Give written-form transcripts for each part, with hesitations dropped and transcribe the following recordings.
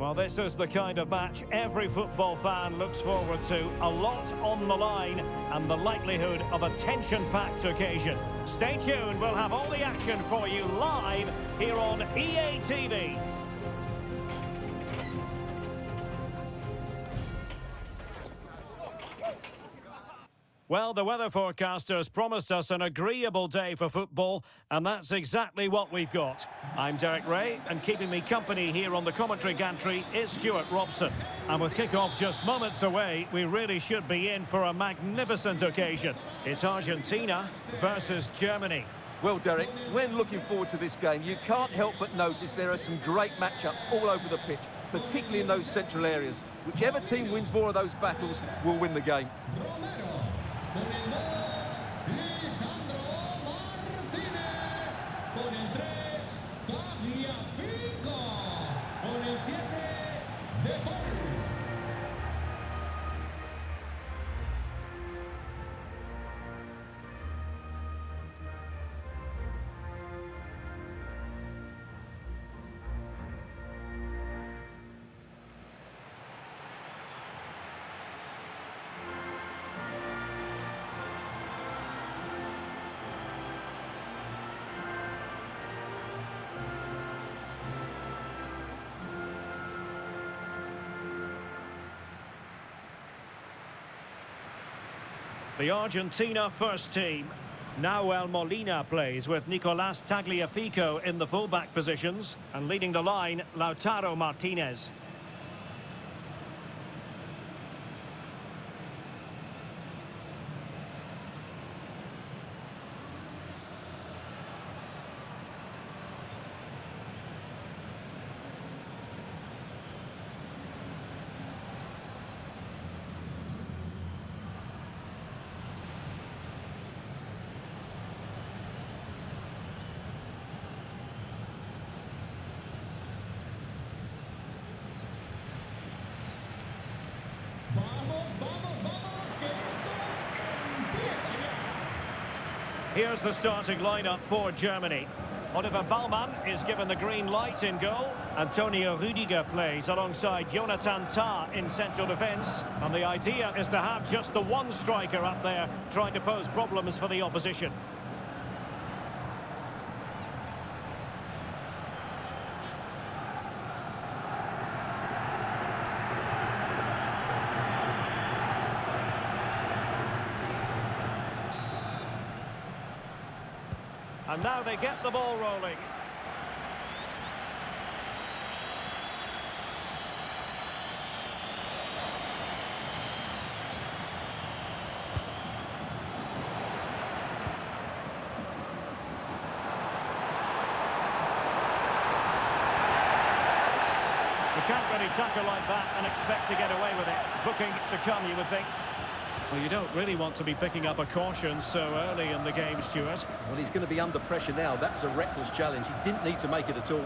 Well, this is the kind of match every football fan looks forward to. A lot on the line and the likelihood of a tension-packed occasion. Stay tuned, we'll have all the action for you live here on EA TV. Well, the weather forecasters promised us an agreeable day for football, and that's exactly what we've got. I'm Derek Ray, and keeping me company here on the commentary gantry is Stuart Robson. And with kick-off just moments away, we really should be in for a magnificent occasion. It's Argentina versus Germany. Well, Derek, when looking forward to this game, you can't help but notice there are some great matchups all over the pitch, particularly in those central areas. Whichever team wins more of those battles will win the game. Con el 2, Lisandro Martínez. Con el 3, Tagliafico. Con el 7, De Paul. The Argentina first team. Nahuel Molina plays with Nicolás Tagliafico in the fullback positions, and leading the line, Lautaro Martinez. Here's the starting lineup for Germany. Oliver Baumann is given the green light in goal. Antonio Rüdiger plays alongside Jonathan Tah in central defence. And the idea is to have just the one striker up there trying to pose problems for the opposition. And now they get the ball rolling. You can't really tackle like that and expect to get away with it. Booking to come, you would think. Well, you don't really want to be picking up a caution so early in the game, Stuart. Well, he's going to be under pressure now. That was a reckless challenge. He didn't need to make it at all.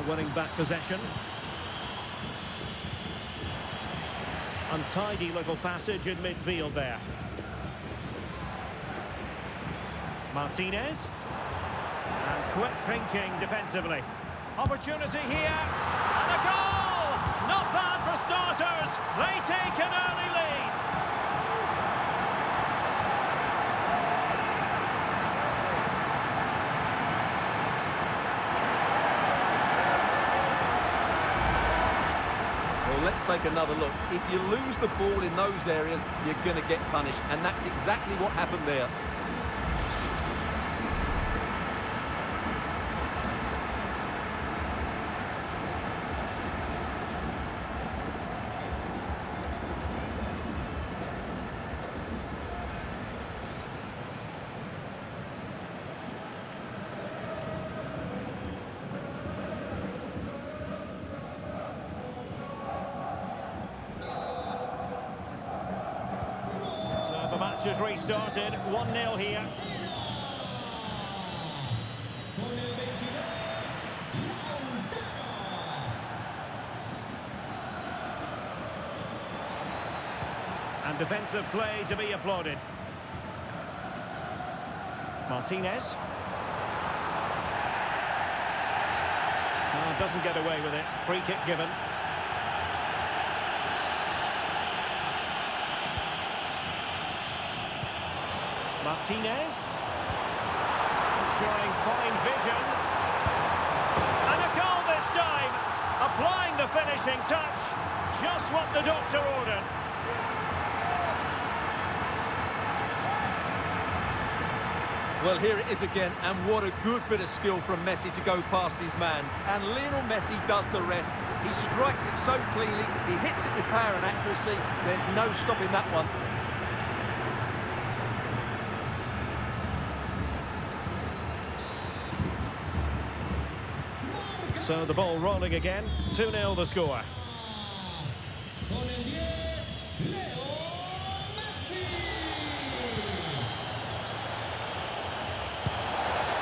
Winning back possession. Untidy little passage in midfield there. Martinez. And quick thinking defensively. Opportunity here. And a goal! Not bad for starters. They take an early lead. Let's take another look. If you lose the ball in those areas, you're going to get punished. And that's exactly what happened there. has restarted. 1-0 here. Con el 22, Lautaro. And defensive play to be applauded. Martinez. Oh, doesn't get away with it. Free kick given. Martinez. Showing fine vision. And a goal this time. Applying the finishing touch. Just what the doctor ordered. Well, here it is again, and what a good bit of skill from Messi to go past his man. And Lionel Messi does the rest. He strikes it so cleanly, he hits it with power and accuracy. There's no stopping that one. So the ball rolling again. 2-0 the score. Con el 10, Leo Messi.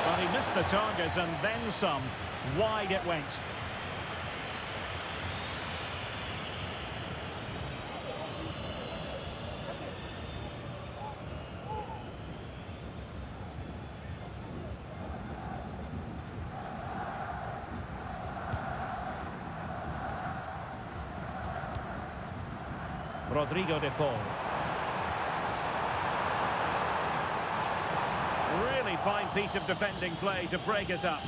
Well, he missed the target and then some. Wide it went. Rodrigo de Paul. Really fine piece of defending play to break us up.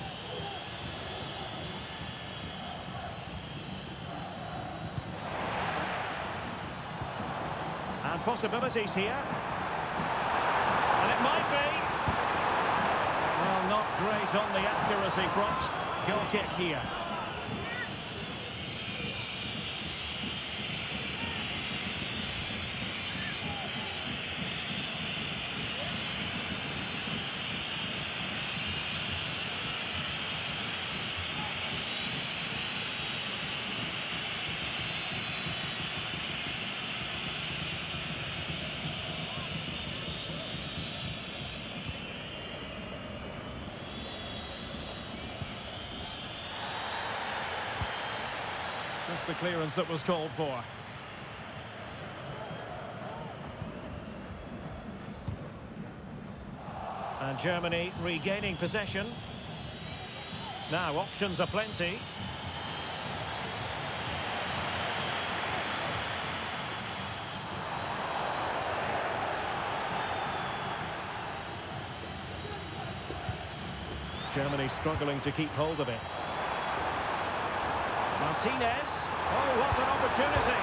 And possibilities here. And it might be. Well, not great on the accuracy front. Goal kick here. Just the clearance that was called for. And Germany regaining possession. Now options are plenty. Germany struggling to keep hold of it. Martinez. Oh, what an opportunity.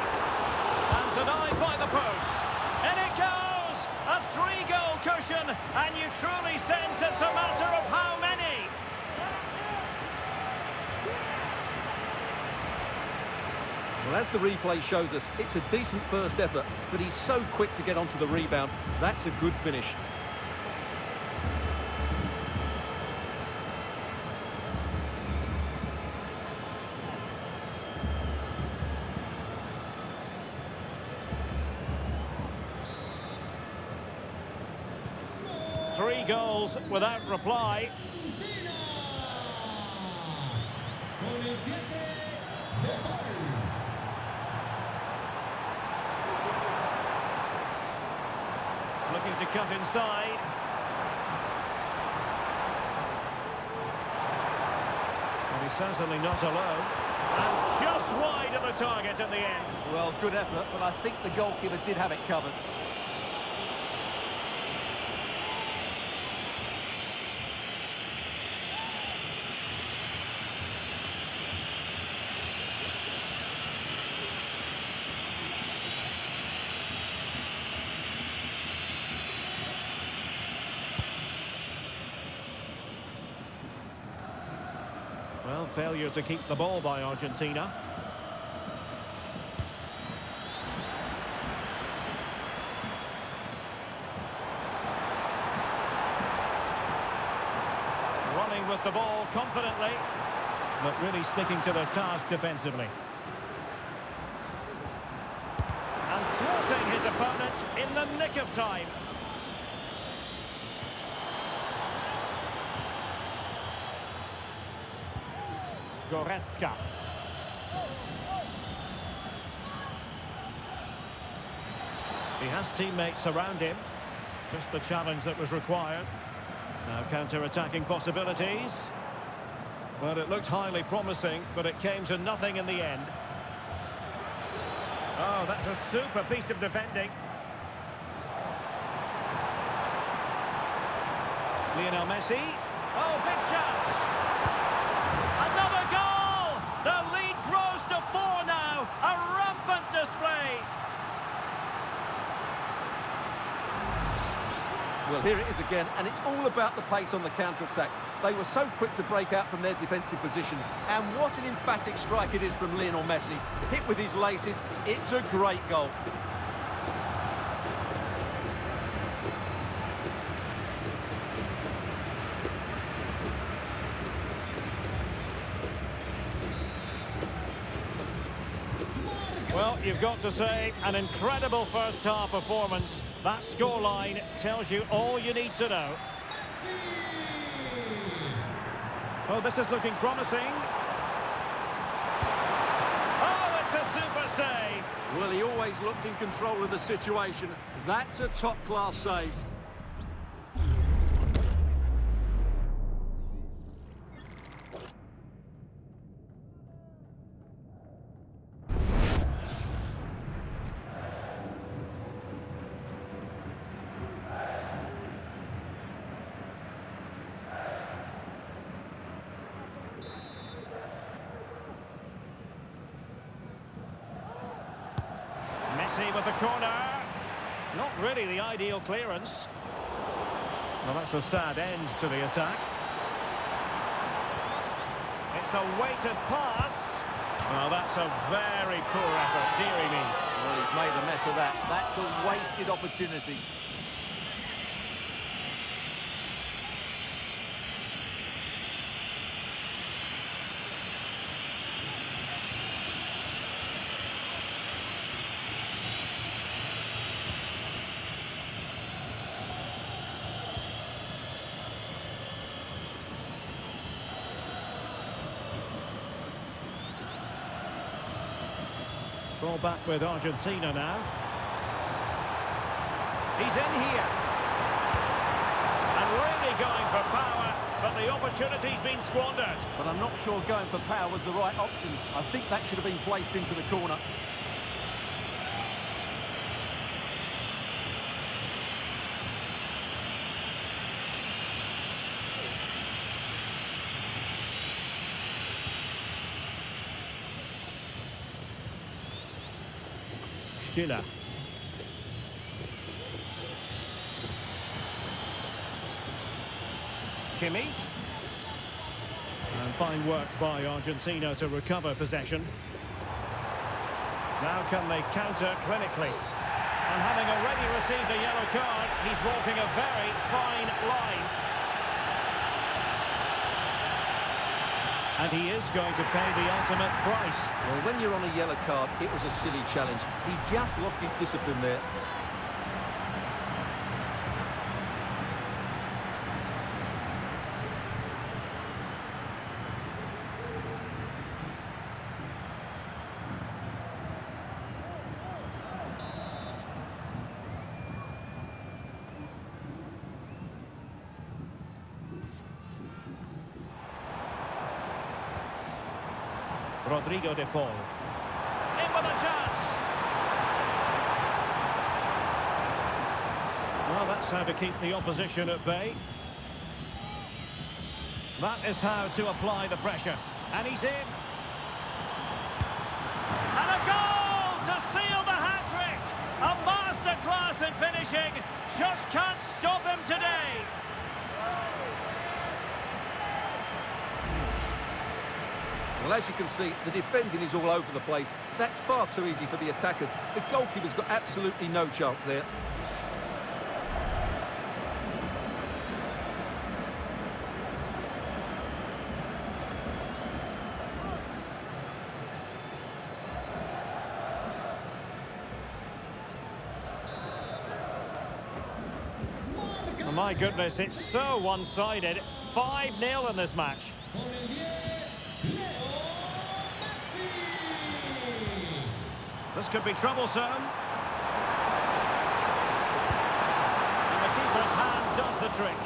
And denied by the post. And it goes! A 3-goal cushion. And you truly sense it's a matter of how many. Well, as the replay shows us, it's a decent first effort, but he's so quick to get onto the rebound. That's a good finish. Three goals without reply. Con el 7, De Paul. Looking to cut inside. And he's certainly not alone. And just wide of the target at the end. Well, good effort, but I think the goalkeeper did have it covered. Well, failure to keep the ball by Argentina. Running with the ball confidently, but really sticking to their task defensively. And thwarting his opponent in the nick of time. Goretzka. He has teammates around him. Just the challenge that was required. Now counter-attacking possibilities. Well, it looked highly promising, but it came to nothing in the end. Oh, that's a super piece of defending. Lionel Messi. Oh, big chance. Another goal! The lead grows to 4 now. A rampant display. Well, here it is again, and it's all about the pace on the counter-attack. They were so quick to break out from their defensive positions. And what an emphatic strike it is from Lionel Messi. Hit with his laces, it's a great goal. Well, you've got to say, an incredible first-half performance. That scoreline tells you all you need to know. Oh, this is looking promising. Oh, it's a super save. Well, he always looked in control of the situation. That's a top-class save. Messi with the corner. Not really the ideal clearance. Well, that's a sad end to the attack. It's a weighted pass. Well, that's a very poor effort, dearie me. Well, he's made a mess of that. That's a wasted opportunity. Ball back with Argentina now. He's in here. And really going for power, but the opportunity's been squandered. But I'm not sure going for power was the right option. I think that should have been placed into the corner. Stiller. Kimmich. And fine work by Argentina to recover possession. Now can they counter clinically? And having already received a yellow card, he's walking a very fine line. And he is going to pay the ultimate price. Well, when you're on a yellow card, it was a silly challenge. He just lost his discipline there. Rodrigo de Paul. In with a chance. Well, that's how to keep the opposition at bay. That is how to apply the pressure. And he's in. And a goal to seal the hat-trick. A masterclass in finishing. Just can't stop him today. Well, as you can see, the defending is all over the place. That's far too easy for the attackers. The goalkeeper's got absolutely no chance there. Oh, my goodness, it's so one-sided. 5-0 in this match. Leo Messi. This could be troublesome. And the keeper's hand does the trick.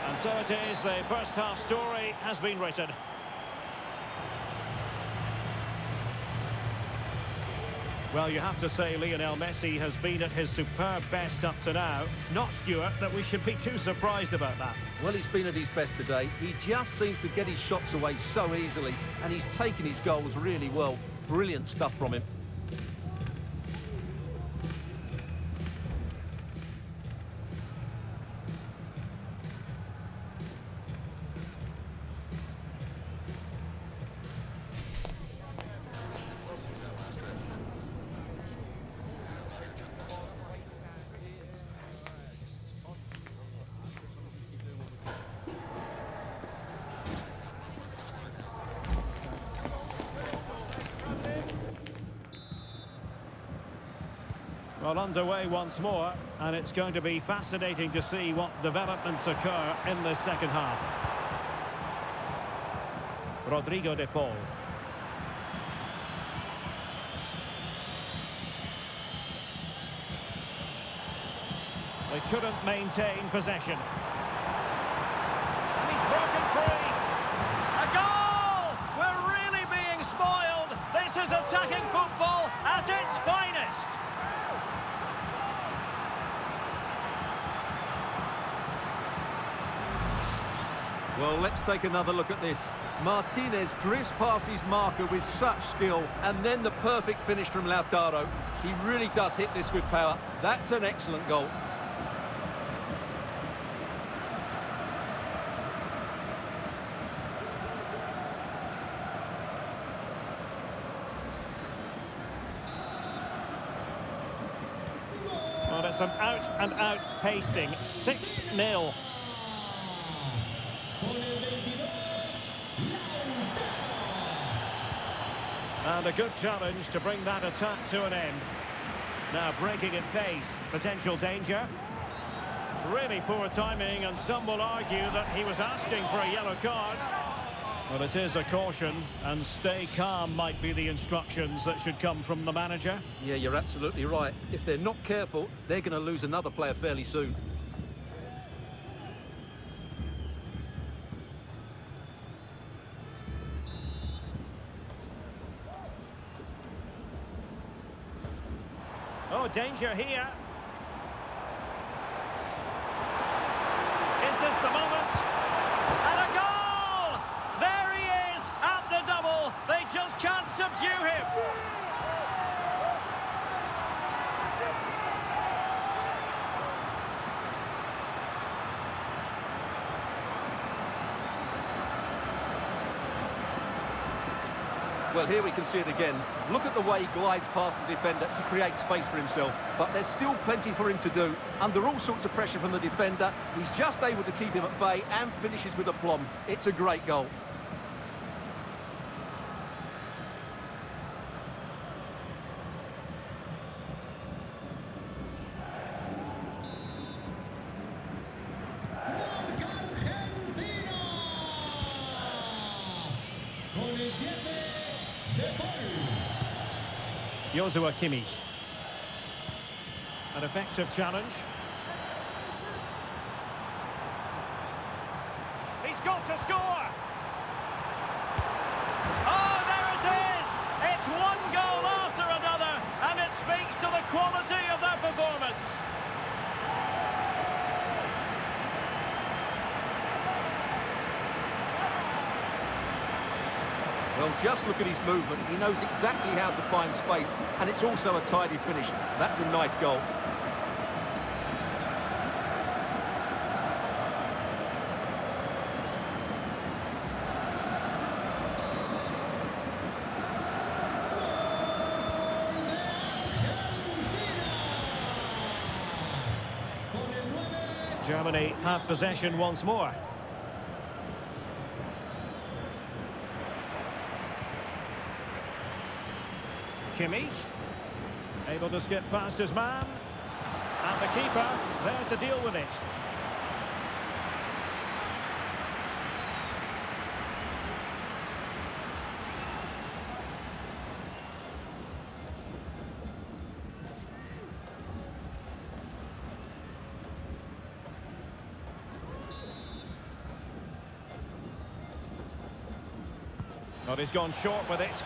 And so it is, the first half story has been written. Well, you have to say Lionel Messi has been at his superb best up to now. Not, Stuart, that we should be too surprised about that. Well, he's been at his best today. He just seems to get his shots away so easily, and he's taken his goals really well. Brilliant stuff from him. Well, underway once more, and it's going to be fascinating to see what developments occur in the second half. Rodrigo de Paul. They couldn't maintain possession. And he's broken free. A goal! We're really being spoiled. This is attacking football at its finest. Well, let's take another look at this. Martinez drifts past his marker with such skill, and then the perfect finish from Lautaro. He really does hit this with power. That's an excellent goal. Well, it's an out-and-out pasting. 6-0. Con el 22, Lautaro. And a good challenge to bring that attack to an end. Now breaking at pace, potential danger. Really poor timing, and some will argue that he was asking for a yellow card. Well, it is a caution, and stay calm might be the instructions that should come from the manager. Yeah, you're absolutely right. If they're not careful, they're going to lose another player fairly soon. Oh, danger here. Is this the moment? And a goal! There he is at the double. They just can't subdue him. Well, here we can see it again. Look at the way he glides past the defender to create space for himself. But there's still plenty for him to do. Under all sorts of pressure from the defender, he's just able to keep him at bay and finishes with aplomb. It's a great goal. Marca Argentina. Con el 7, de Paul. Joshua Kimmich. An effective challenge. He's got to score! Oh, there it is! It's one goal after another, and it speaks to the quality of their performance. Well, just look at his movement. He knows exactly how to find space, and it's also a tidy finish. That's a nice goal. Germany have possession once more. Kimmich, able to skip past his man, and the keeper there to deal with it. Well, he's gone short with it.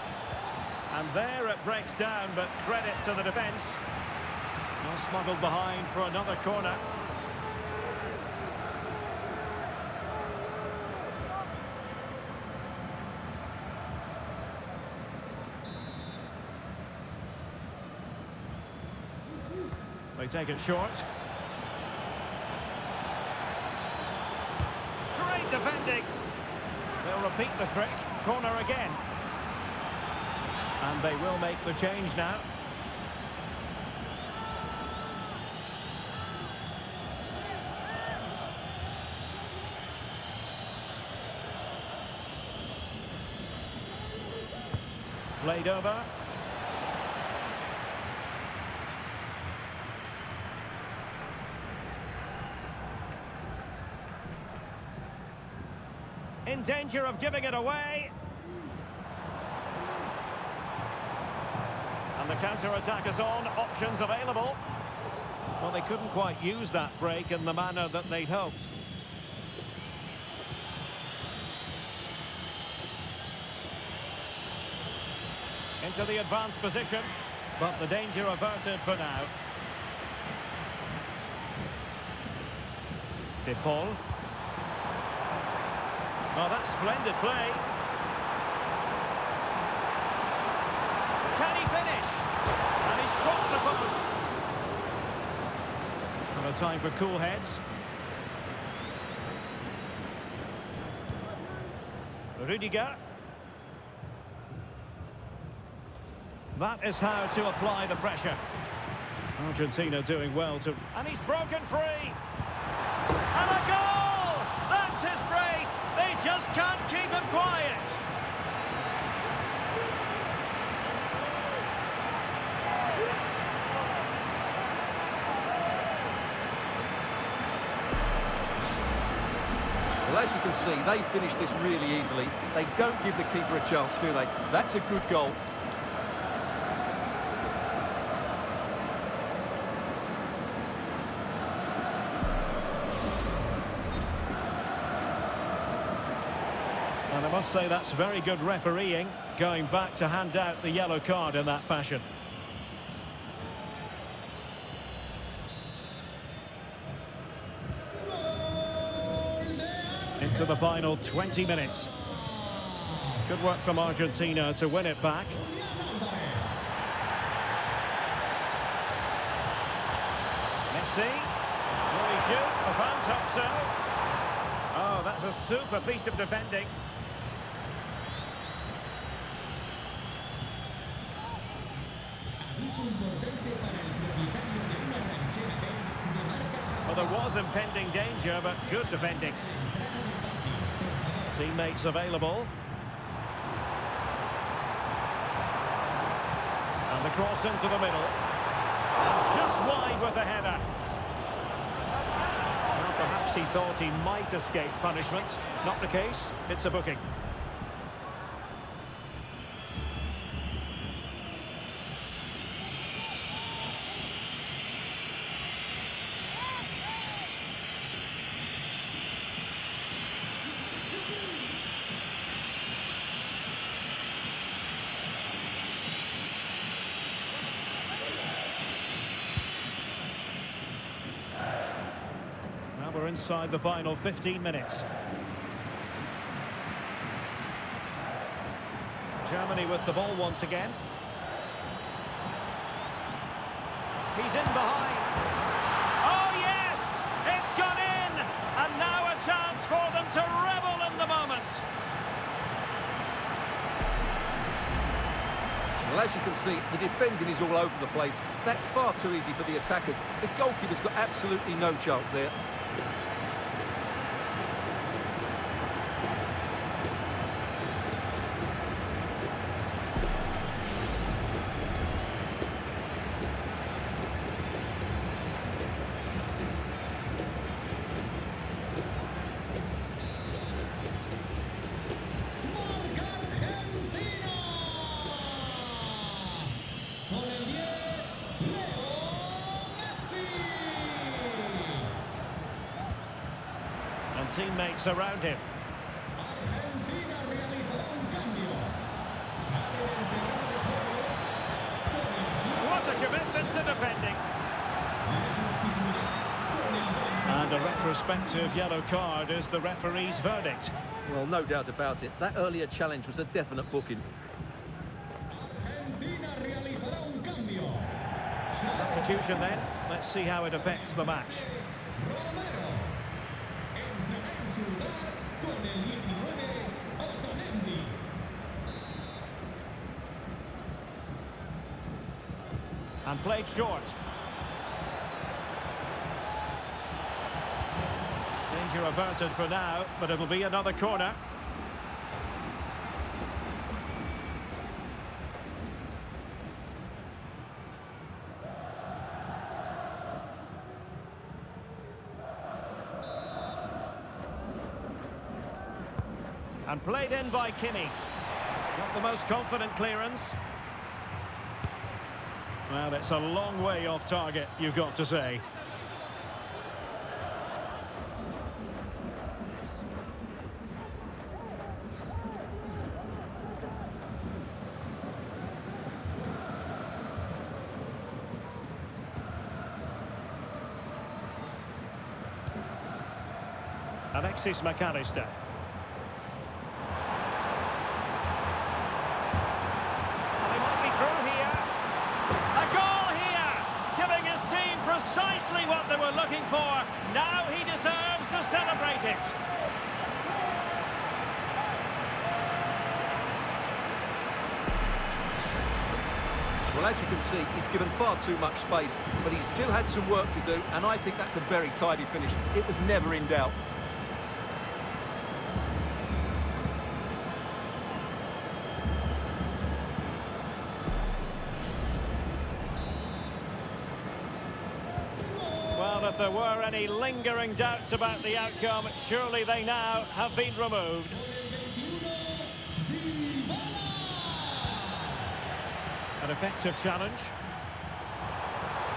And there it breaks down, but credit to the defence. Well, smuggled behind for another corner. They take it short. Great defending. They'll repeat the trick. Corner again. And they will make the change now. Played over. In danger of giving it away. And the counter-attack is on. Options available. Well, they couldn't quite use that break in the manner that they'd hoped. Into the advanced position, but the danger averted for now. De Paul. Oh, that's splendid play. Can he finish? And he struck the post. And a time for cool heads. Rudiger. That is how to apply the pressure. Argentina doing well to... And he's broken free! And a goal! That's his brace! They just can't keep him quiet! Well, as you can see, they finish this really easily. They don't give the keeper a chance, do they? That's a good goal. And I must say that's very good refereeing, going back to hand out the yellow card in that fashion. Into the final 20 minutes. Good work from Argentina to win it back. Messi. Will he shoot? The fans hope so. Oh, that's a super piece of defending. Well, there was impending danger, but good defending. Teammates available. And the cross into the middle. And just wide with the header. Well, perhaps he thought he might escape punishment. Not the case. It's a booking. We're inside the final 15 minutes. Germany with the ball once again. He's in behind. Oh yes! It's gone in! And now a chance for them to revel in the moment. Well, as you can see, the defending is all over the place. That's far too easy for the attackers. The goalkeeper's got absolutely no chance there. And teammates around him. Argentina realizará un cambio. commitment to defending. And a retrospective yellow card is the referee's verdict. Well, no doubt about it. That earlier challenge was a definite booking. Argentina realizará un cambio. Substitution then. Let's see how it affects the match. Romero entrará en su lugar con el 19, Otamendi. And played short. Danger averted for now, but it'll be another corner. And played in by Kimmich. Not the most confident clearance. Well, it's a long way off target, you've got to say. Alexis McAllister. Precisely what they were looking for. Now he deserves to celebrate it. Well, as you can see, he's given far too much space, but he's still had some work to do, and I think that's a very tidy finish. It was never in doubt. Well, if there were any lingering doubts about the outcome, surely they now have been removed. An effective challenge.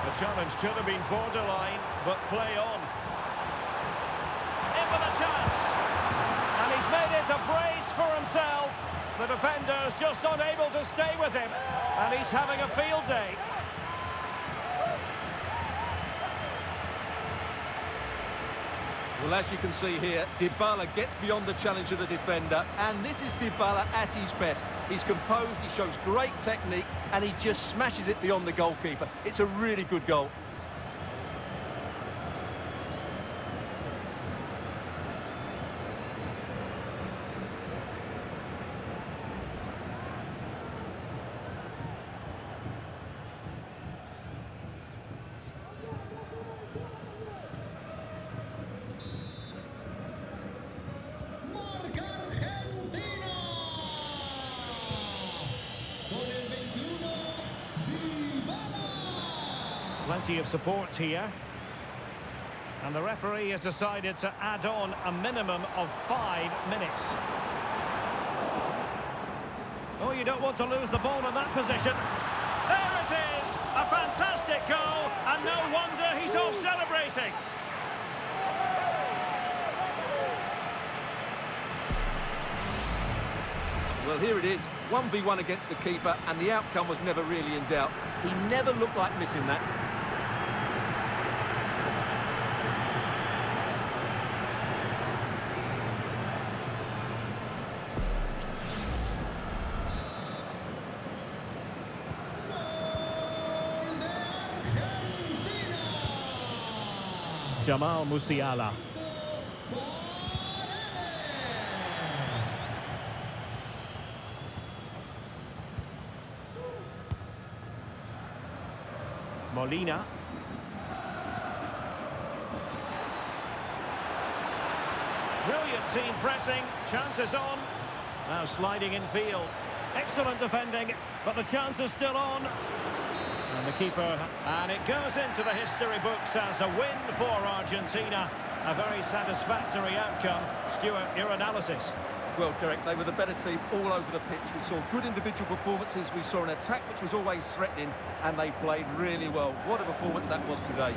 The challenge could have been borderline, but play on. In with a chance. And he's made it a brace for himself. The defender's just unable to stay with him. And he's having a field day. Well, as you can see here, Dybala gets beyond the challenge of the defender, and this is Dybala at his best. He's composed, he shows great technique, and he just smashes it beyond the goalkeeper. It's a really good goal. Plenty of support here. And the referee has decided to add on a minimum of 5 minutes. Oh, you don't want to lose the ball in that position. There it is! A fantastic goal, and no wonder he's off celebrating. Well, here it is, 1v1 against the keeper, and the outcome was never really in doubt. He never looked like missing that. Jamal Musiala. Molina. Brilliant team pressing, chances on. Now sliding in field. Excellent defending, but the chance is still on. And the keeper, and it goes into the history books as a win for Argentina. A very satisfactory outcome. Stuart, your analysis. Well, Derek, they were the better team all over the pitch. We saw good individual performances. We saw an attack which was always threatening, and they played really well. What a performance that was today.